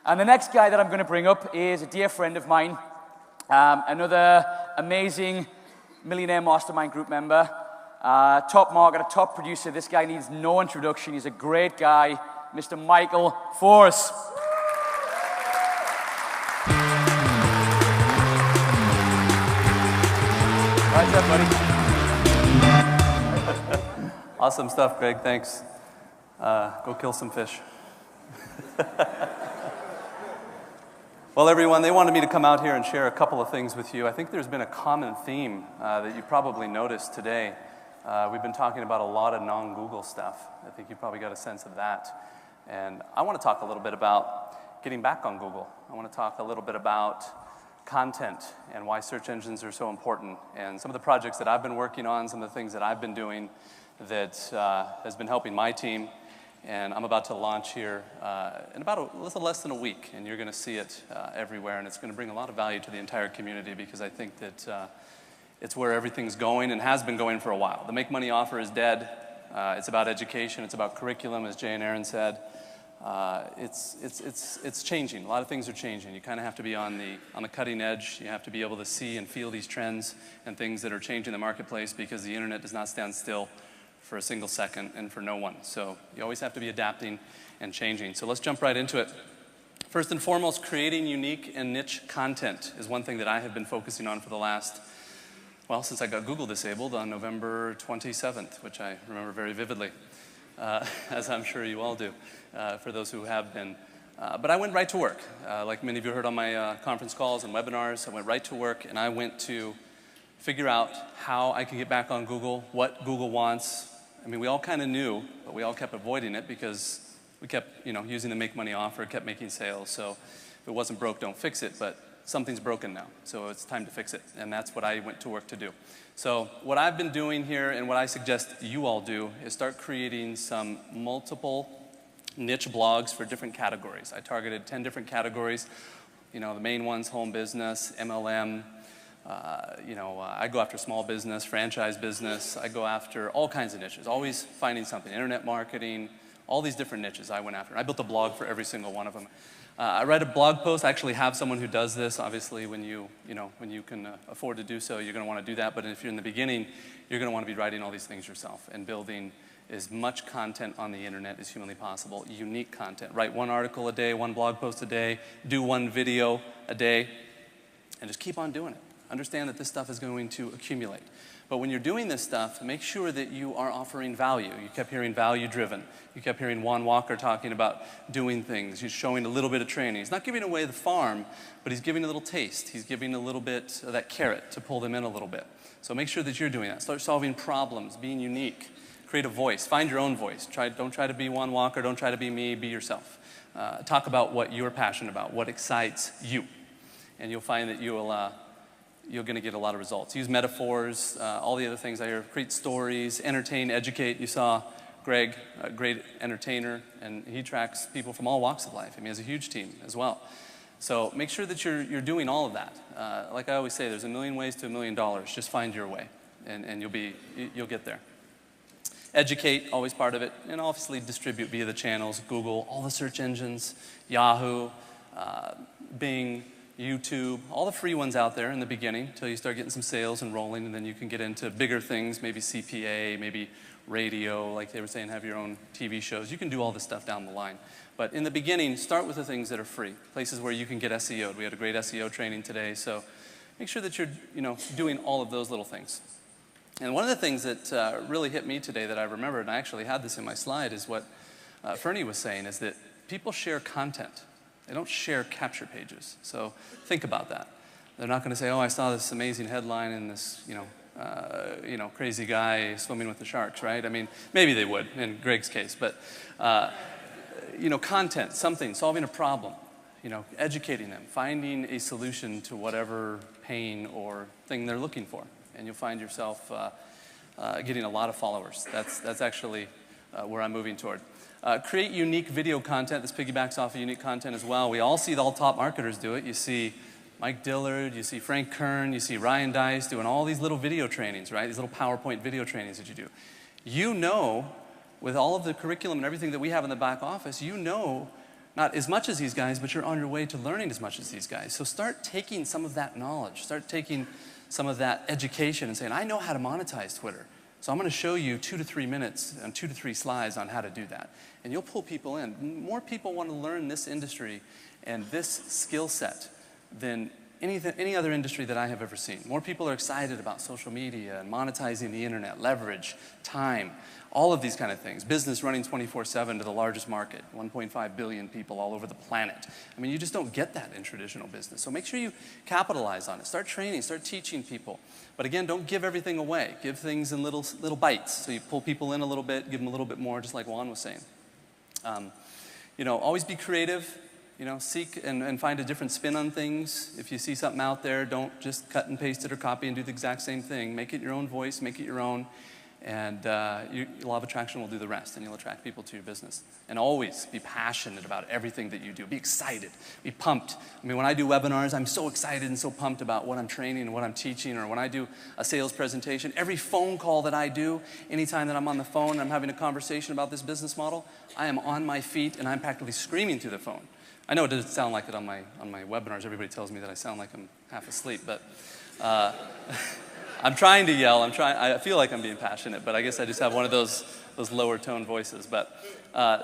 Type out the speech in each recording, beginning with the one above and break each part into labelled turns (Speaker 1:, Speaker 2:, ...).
Speaker 1: And the next guy that I'm going to bring up is a dear friend of mine, another amazing Millionaire Mastermind group member, top marketer, top producer. This guy needs no introduction. He's a great guy, Mr. Michael Force. What's up, buddy?
Speaker 2: Awesome stuff, Greg. Thanks. Go kill some fish. Well, everyone, they wanted me to come out here and share a couple of things with you. I think there's been a common theme that you probably noticed today. We've been talking about a lot of non-Google stuff. I think you probably got a sense of that. And I want to talk a little bit about getting back on Google. I want to talk a little bit about content and why search engines are so important, and some of the projects that I've been working on, some of the things that I've been doing that has been helping my team. And I'm about to launch here in about a little less than a week, and you're going to see it everywhere, and it's going to bring a lot of value to the entire community, because I think that it's where everything's going and has been going for a while. The Make Money offer is dead. It's about education. It's about curriculum, as Jay and Aaron said. It's changing. A lot of things are changing. You kind of have to be on the cutting edge. You have to be able to see and feel these trends and things that are changing the marketplace, because the internet does not stand still for a single second and for no one. So you always have to be adapting and changing. So let's jump right into it. First and foremost, creating unique and niche content is one thing that I have been focusing on for the last, well, since I got Google disabled on November 27th, which I remember very vividly, as I'm sure you all do, for those who have been. But I went right to work. Like many of you heard on my conference calls and webinars, I went right to work, and I went to figure out how I could get back on Google, what Google wants. I mean, we all kind of knew, but we all kept avoiding it because we kept, using the Make Money offer, kept making sales. So if it wasn't broke, don't fix it. But something's broken now, so it's time to fix it. And that's what I went to work to do. So what I've been doing here, and what I suggest you all do, is start creating some multiple niche blogs for different categories. I targeted 10 different categories. The main ones: home business, MLM. I go after small business, franchise business. I go after all kinds of niches, always finding something. Internet marketing, all these different niches I went after. I built a blog for every single one of them. I write a blog post. I actually have someone who does this. Obviously, when you can afford to do so, you're going to want to do that. But if you're in the beginning, you're going to want to be writing all these things yourself and building as much content on the internet as humanly possible, unique content. Write one article a day, one blog post a day, do one video a day, and just keep on doing it. Understand that this stuff is going to accumulate. But when you're doing this stuff, make sure that you are offering value. You kept hearing value-driven. You kept hearing Juan Walker talking about doing things. He's showing a little bit of training. He's not giving away the farm, but he's giving a little taste. He's giving a little bit of that carrot to pull them in a little bit. So make sure that you're doing that. Start solving problems, being unique. Create a voice. Find your own voice. Don't try to be Juan Walker. Don't try to be me. Be yourself. Talk about what you're passionate about, what excites you. And you'll find that you're going to get a lot of results. Use metaphors, all the other things I hear. Create stories, entertain, educate. You saw Greg, a great entertainer, and he tracks people from all walks of life. I mean, he has a huge team as well. So make sure that you're doing all of that. Like I always say, there's a million ways to $1 million. Just find your way, and you'll get there. Educate, always part of it, and obviously distribute via the channels: Google, all the search engines, Yahoo, Bing, YouTube, all the free ones out there in the beginning until you start getting some sales and rolling, and then you can get into bigger things, maybe CPA, maybe radio, like they were saying, have your own TV shows. You can do all this stuff down the line. But in the beginning, start with the things that are free, places where you can get SEO'd. We had a great SEO training today, so make sure that you're doing all of those little things. And one of the things that really hit me today that I remembered, and I actually had this in my slide, is what Fernie was saying, is that people share content. They don't share capture pages. So think about that. They're not going to say, oh, I saw this amazing headline and this, crazy guy swimming with the sharks, right? I mean, maybe they would in Greg's case, but, content, something, solving a problem, educating them, finding a solution to whatever pain or thing they're looking for. And you'll find yourself getting a lot of followers. That's actually where I'm moving toward. Create unique video content. This piggybacks off of unique content as well. We all see all top marketers do it. You see Mike Dillard, you see Frank Kern, you see Ryan Dice doing all these little video trainings, right? These little PowerPoint video trainings that you do. With all of the curriculum and everything that we have in the back office, not as much as these guys, but you're on your way to learning as much as these guys. So start taking some of that knowledge, start taking some of that education and saying, I know how to monetize Twitter. So I'm going to show you 2 to 3 minutes and 2 to 3 slides on how to do that. And you'll pull people in. More people want to learn this industry and this skill set than any other industry that I have ever seen. More people are excited about social media and monetizing the internet, leverage, time, all of these kind of things. Business running 24/7 to the largest market, 1.5 billion people all over the planet. I mean, you just don't get that in traditional business. So make sure you capitalize on it. Start training, start teaching people. But again, don't give everything away. Give things in little bites. So you pull people in a little bit, give them a little bit more, just like Juan was saying. Always be creative. Seek and find a different spin on things. If you see something out there, don't just cut and paste it or copy and do the exact same thing. Make it your own voice, make it your own, and law of attraction will do the rest, and you'll attract people to your business. And always be passionate about everything that you do. Be excited, be pumped. I mean, when I do webinars, I'm so excited and so pumped about what I'm training and what I'm teaching, or when I do a sales presentation, every phone call that I do, anytime that I'm on the phone and I'm having a conversation about this business model, I am on my feet and I'm practically screaming through the phone. I know it doesn't sound like it on my webinars. Everybody tells me that I sound like I'm half asleep, but I'm trying to yell. I feel like I'm being passionate, but I guess I just have one of those lower tone voices. But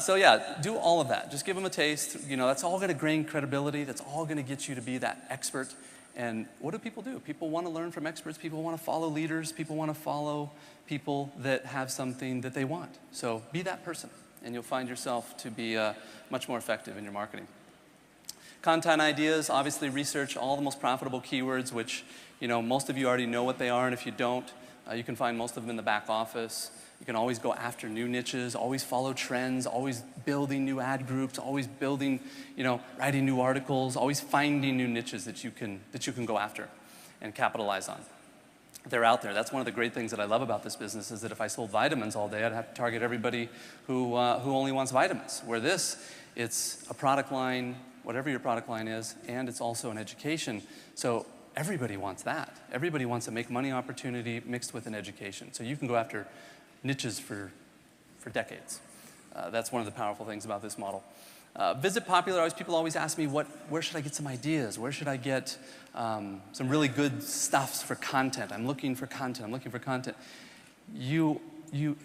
Speaker 2: so yeah, do all of that. Just give them a taste. That's all going to gain credibility. That's all going to get you to be that expert. And what do? People want to learn from experts. People want to follow leaders. People want to follow people that have something that they want. So be that person, and you'll find yourself to be much more effective in your marketing. Content ideas, obviously research all the most profitable keywords, which most of you already know what they are, and if you don't, you can find most of them in the back office. You can always go after new niches, always follow trends, always building new ad groups, always building, writing new articles, always finding new niches that you can go after and capitalize on. They're out there. That's one of the great things that I love about this business, is that if I sold vitamins all day, I'd have to target everybody who only wants vitamins. Where it's a product line, whatever your product line is, and it's also an education. So everybody wants that. Everybody wants a make money opportunity mixed with an education. So you can go after niches for decades. That's one of the powerful things about this model. Visit Popular. People always ask me, where should I get some ideas? Where should I get some really good stuffs for content? I'm looking for content.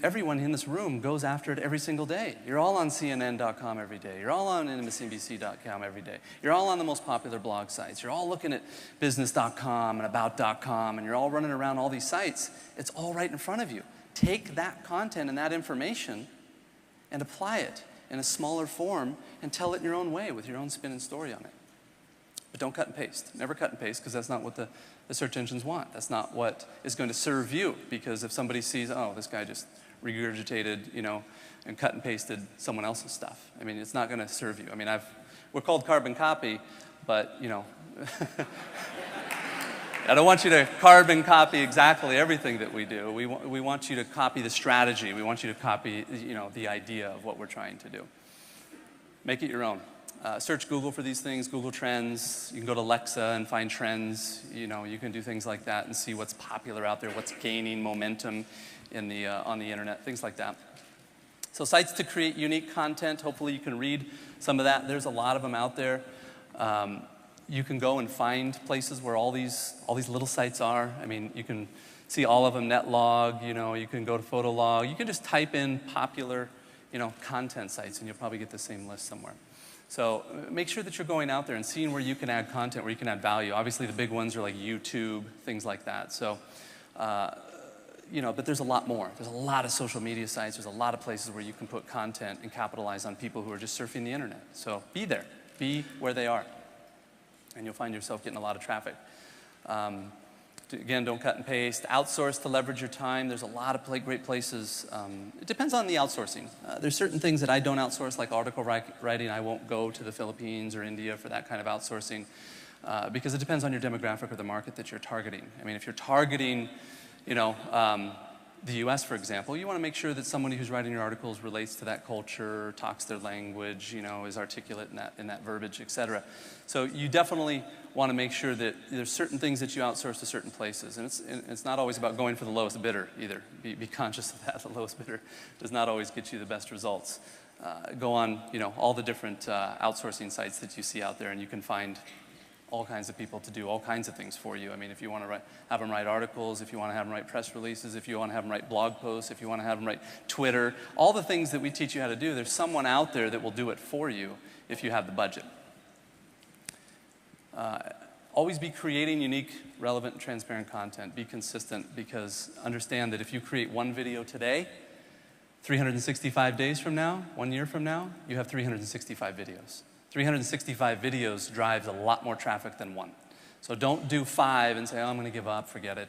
Speaker 2: Everyone in this room goes after it every single day. You're all on CNN.com every day. You're all on MSNBC.com every day. You're all on the most popular blog sites. You're all looking at business.com and about.com, and you're all running around all these sites. It's all right in front of you. Take that content and that information and apply it in a smaller form and tell it in your own way with your own spin and story on it. But don't cut and paste. Never cut and paste, because that's not what the search engines want. That's not what is going to serve you, because if somebody sees, oh, this guy just regurgitated, and cut and pasted someone else's stuff, I mean, it's not going to serve you. I mean, we're called Carbon Copy, but, I don't want you to carbon copy exactly everything that we do. We want you to copy the strategy. We want you to copy, the idea of what we're trying to do. Make it your own. Search Google for these things, Google Trends. You can go to Alexa and find trends. You can do things like that and see what's popular out there, what's gaining momentum on the internet, things like that. So sites to create unique content. Hopefully you can read some of that. There's a lot of them out there. You can go and find places where all these little sites are. I mean, you can see all of them, Netlog, you can go to Photolog. You can just type in popular, content sites, and you'll probably get the same list somewhere. So make sure that you're going out there and seeing where you can add content, where you can add value. Obviously, the big ones are like YouTube, things like that. So, but there's a lot more. There's a lot of social media sites. There's a lot of places where you can put content and capitalize on people who are just surfing the internet. So be there. Be where they are. And you'll find yourself getting a lot of traffic. Again, don't cut and paste. Outsource to leverage your time. There's a lot of great places. It depends on the outsourcing. There's certain things that I don't outsource, like article writing. I won't go to the Philippines or India for that kind of outsourcing, because it depends on your demographic or the market that you're targeting. I mean, if you're targeting, the US, for example, you want to make sure that somebody who's writing your articles relates to that culture, talks their language, is articulate in that verbiage, et cetera. So you definitely want to make sure that there's certain things that you outsource to certain places. And it's not always about going for the lowest bidder either. Be conscious of that. The lowest bidder does not always get you the best results. go on, all the different outsourcing sites that you see out there, and you can find all kinds of people to do all kinds of things for you. I mean, if you want to have them write articles, if you want to have them write press releases, if you want to have them write blog posts, if you want to have them write Twitter, all the things that we teach you how to do, there's someone out there that will do it for you if you have the budget. Always be creating unique, relevant, and transparent content. Be consistent, because understand that if you create one video today, 365 days from now, 1 year from now, you have 365 videos. 365 videos drives a lot more traffic than one. So don't do 5 and say, oh, I'm going to give up, forget it.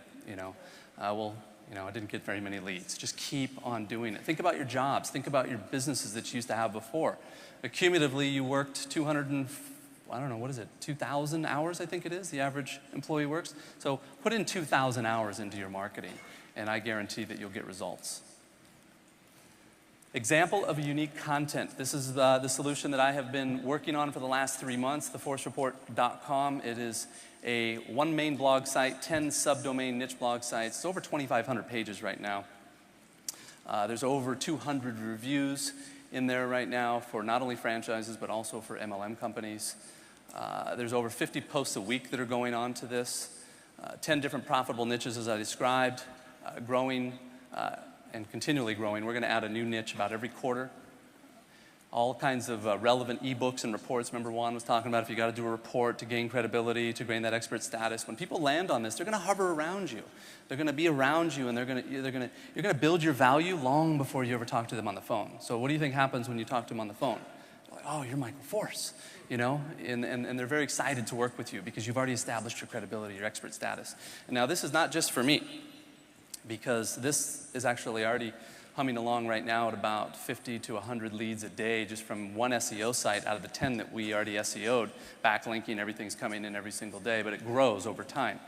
Speaker 2: I didn't get very many leads. Just keep on doing it. Think about your jobs. Think about your businesses that you used to have before. Cumulatively, you worked 2,000 hours, I think it is, the average employee works. So put in 2,000 hours into your marketing, and I guarantee that you'll get results. Example of a unique content. This is the solution that I have been working on for the last 3 months, theforcereport.com. It is a one main blog site, 10 subdomain niche blog sites. It's over 2,500 pages right now. There's over 200 reviews in there right now for not only franchises, but also for MLM companies. There's over 50 posts a week that are going on to this. 10 different profitable niches as I described, growing, and continually growing. We're going to add a new niche about every quarter. All kinds of relevant ebooks and reports. Remember Juan was talking about if you got to do a report to gain credibility, to gain that expert status. When people land on this, they're going to hover around you. They're going to be around you, and you're going to build your value long before you ever talk to them on the phone. So what do you think happens when you talk to them on the phone? Like, oh, you're Michael Force, and they're very excited to work with you because you've already established your credibility, your expert status. And now this is not just for me, because this is actually already humming along right now at about 50 to 100 leads a day just from one SEO site out of the 10 that we already SEO'd. Backlinking, everything's coming in every single day, but it grows over time.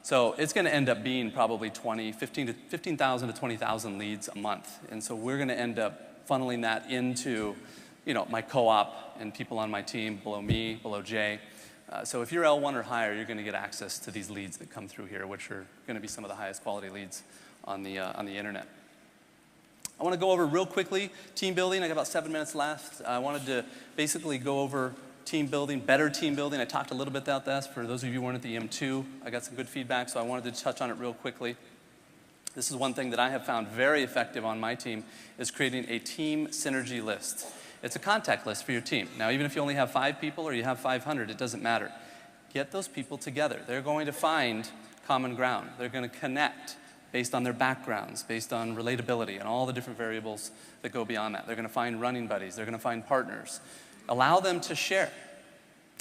Speaker 2: So it's going to end up being probably 15,000 to 20,000 leads a month. And so we're going to end up funneling that into my co-op and people on my team below me, below Jay. So if you're L1 or higher, you're going to get access to these leads that come through here, which are going to be some of the highest quality leads on the internet. I want to go over real quickly team building. I got about 7 minutes left. I wanted to basically go over team building, better team building. I talked a little bit about this. For those of you who weren't at the M2, I got some good feedback, so I wanted to touch on it real quickly. This is one thing that I have found very effective on my team, is creating a team synergy list. It's a contact list for your team. Now, even if you only have 5 people or you have 500, it doesn't matter. Get those people together. They're going to find common ground. They're going to connect based on their backgrounds, based on relatability and all the different variables that go beyond that. They're going to find running buddies. They're going to find partners. Allow them to share.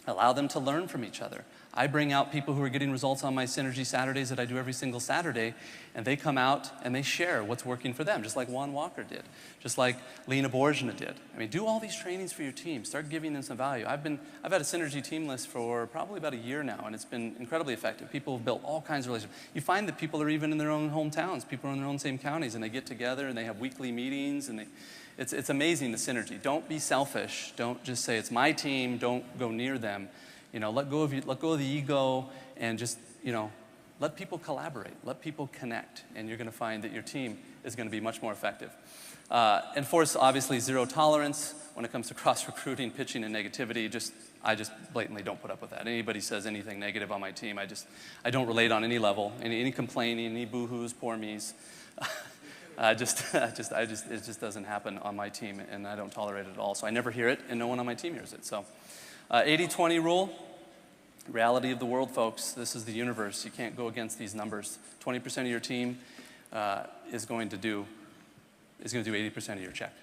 Speaker 2: Allow them to learn from each other. I bring out people who are getting results on my Synergy Saturdays that I do every single Saturday, and they come out and they share what's working for them, just like Juan Walker did, just like Lena Borjana did. I mean, do all these trainings for your team. Start giving them some value. I've had a Synergy team list for probably about a year now, and it's been incredibly effective. People have built all kinds of relationships. You find that people are even in their own hometowns. People are in their own same counties, and they get together, and they have weekly meetings, and it's amazing, the synergy. Don't be selfish. Don't just say, it's my team, don't go near them. Let go of the ego, and just, let people collaborate. Let people connect, and you're going to find that your team is going to be much more effective. Enforce, obviously, zero tolerance when it comes to cross-recruiting, pitching, and negativity. I just blatantly don't put up with that. Anybody says anything negative on my team, I don't relate on any level. Any complaining, any boo-hoos, poor me's. It just doesn't happen on my team, and I don't tolerate it at all. So I never hear it, and no one on my team hears it. So 80-20 rule, reality of the world, folks. This is the universe. You can't go against these numbers. 20% of your team is going to do 80% of your check.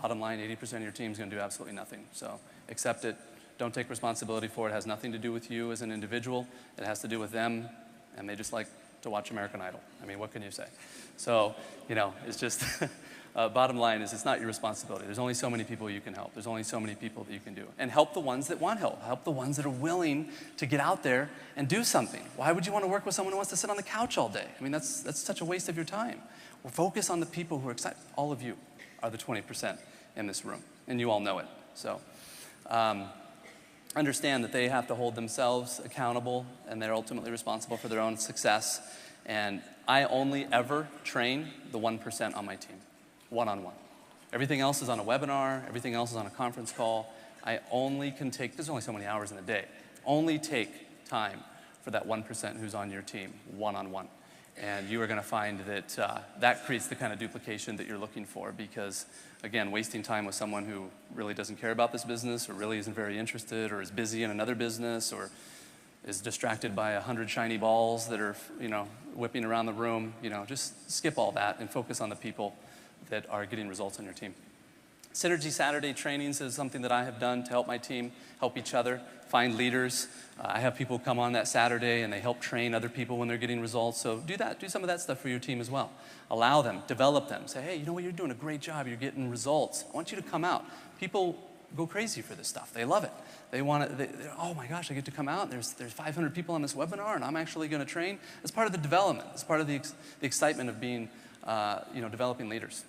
Speaker 2: Bottom line, 80% of your team is going to do absolutely nothing. So accept it. Don't take responsibility for it. It has nothing to do with you as an individual. It has to do with them, and they just like to watch American Idol. I mean, what can you say? So, it's just, bottom line is it's not your responsibility. There's only so many people you can help. There's only so many people that you can do. And help the ones that want help. Help the ones that are willing to get out there and do something. Why would you want to work with someone who wants to sit on the couch all day? I mean, that's such a waste of your time. Well, focus on the people who are excited. All of you are the 20% in this room, and you all know it. So, understand that they have to hold themselves accountable, and they're ultimately responsible for their own success. And I only ever train the 1% on my team, one-on-one. Everything else is on a webinar, everything else is on a conference call. I only can take, there's only so many hours in a day, only take time for that 1% who's on your team, one-on-one. And you are going to find that that creates the kind of duplication that you're looking for, because, again, wasting time with someone who really doesn't care about this business or really isn't very interested or is busy in another business or is distracted by 100 shiny balls that are, whipping around the room, just skip all that and focus on the people that are getting results on your team. Synergy Saturday trainings is something that I have done to help my team, help each other, find leaders. I have people come on that Saturday and they help train other people when they're getting results. So do that, do some of that stuff for your team as well. Allow them, develop them. Say, hey, you know what, you're doing a great job, you're getting results. I want you to come out. People go crazy for this stuff. They love it. They want it, oh my gosh, I get to come out, there's 500 people on this webinar and I'm actually going to train. It's part of the development. It's part of the excitement of being, developing leaders.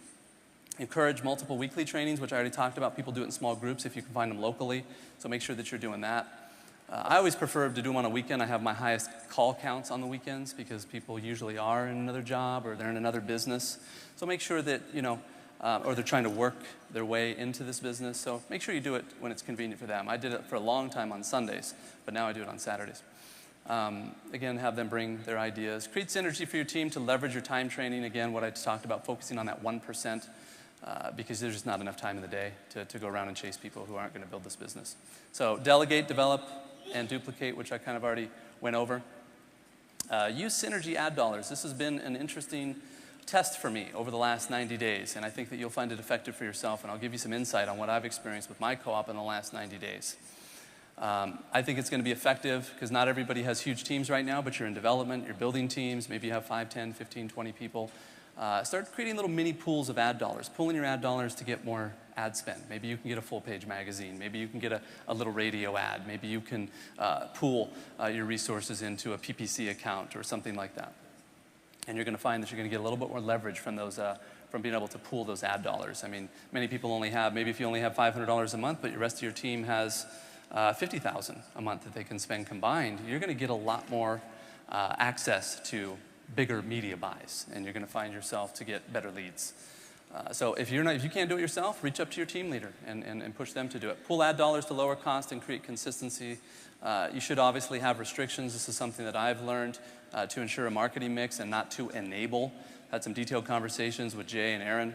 Speaker 2: Encourage multiple weekly trainings, which I already talked about. People do it in small groups if you can find them locally. So make sure that you're doing that. I always prefer to do them on a weekend. I have my highest call counts on the weekends because people usually are in another job or they're in another business. So make sure that, or they're trying to work their way into this business. So make sure you do it when it's convenient for them. I did it for a long time on Sundays, but now I do it on Saturdays. Again, have them bring their ideas. Create synergy for your team to leverage your time training. Again, what I talked about, focusing on that 1%. Because there's just not enough time in the day to go around and chase people who aren't going to build this business. So delegate, develop, and duplicate, which I kind of already went over. Use synergy ad dollars. This has been an interesting test for me over the last 90 days, and I think that you'll find it effective for yourself, and I'll give you some insight on what I've experienced with my co-op in the last 90 days. I think it's going to be effective because not everybody has huge teams right now, but you're in development, you're building teams, maybe you have 5, 10, 15, 20 people. Start creating little mini pools of ad dollars, pulling your ad dollars to get more ad spend. Maybe you can get a full-page magazine. Maybe you can get a little radio ad. Maybe you can pool your resources into a PPC account or something like that. And you're going to find that you're going to get a little bit more leverage from those, from being able to pool those ad dollars. I mean, many people only have, maybe if you only have $500 a month, but the rest of your team has $50,000 a month that they can spend combined, you're going to get a lot more access to bigger media buys, and you're going to find yourself to get better leads. So if you can't do it yourself, reach up to your team leader and push them to do it. Pool ad dollars to lower cost and create consistency. You should obviously have restrictions. This is something that I've learned to ensure a marketing mix and not to enable. Had some detailed conversations with Jay and Aaron.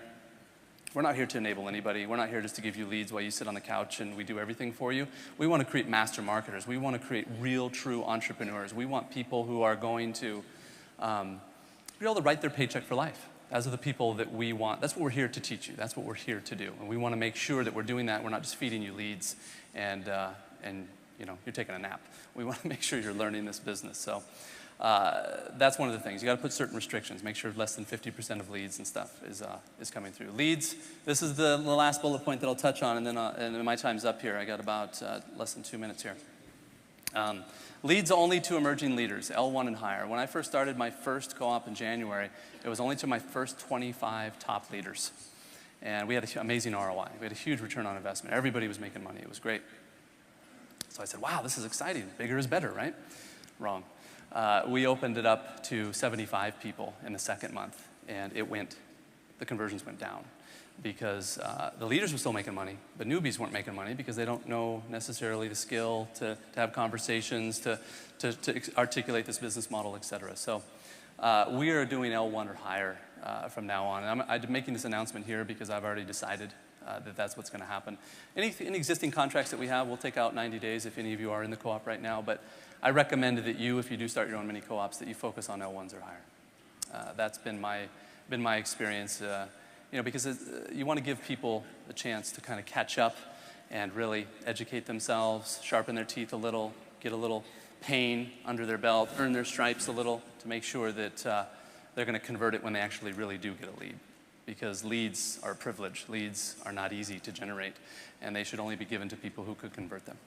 Speaker 2: We're not here to enable anybody. We're not here just to give you leads while you sit on the couch and we do everything for you. We want to create master marketers. We want to create real, true entrepreneurs. We want people who are going to be able to write their paycheck for life. Those are the people that we want. That's what we're here to teach you. That's what we're here to do. And we want to make sure that we're doing that. We're not just feeding you leads and you're taking a nap. We want to make sure you're learning this business. So that's one of the things. You got to put certain restrictions. Make sure less than 50% of leads and stuff is coming through. Leads, this is the last bullet point that I'll touch on, and then my time's up here. I got about less than 2 minutes here. Leads only to emerging leaders, L1 and higher. When I first started my first co-op in January, it was only to my first 25 top leaders. And we had an amazing ROI. We had a huge return on investment. Everybody was making money. It was great. So I said, wow, this is exciting. Bigger is better, right? Wrong. We opened it up to 75 people in the second month, and the conversions went down. Because the leaders were still making money, but newbies weren't making money because they don't know necessarily the skill to have conversations, to articulate this business model, et cetera. So we are doing L1 or higher from now on. And I'm making this announcement here because I've already decided that that's what's going to happen. Any existing contracts that we have, we'll take out 90 days if any of you are in the co-op right now. But I recommend that you, if you do start your own mini co-ops, that you focus on L1s or higher. That's been my experience. Because you want to give people a chance to kind of catch up and really educate themselves, sharpen their teeth a little, get a little pain under their belt, earn their stripes a little to make sure that they're going to convert it when they actually really do get a lead. Because leads are a privilege. Leads are not easy to generate, and they should only be given to people who could convert them.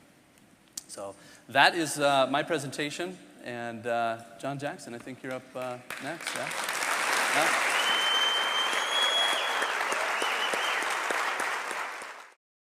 Speaker 2: So that is my presentation, and John Jackson, I think you're up next. Yeah?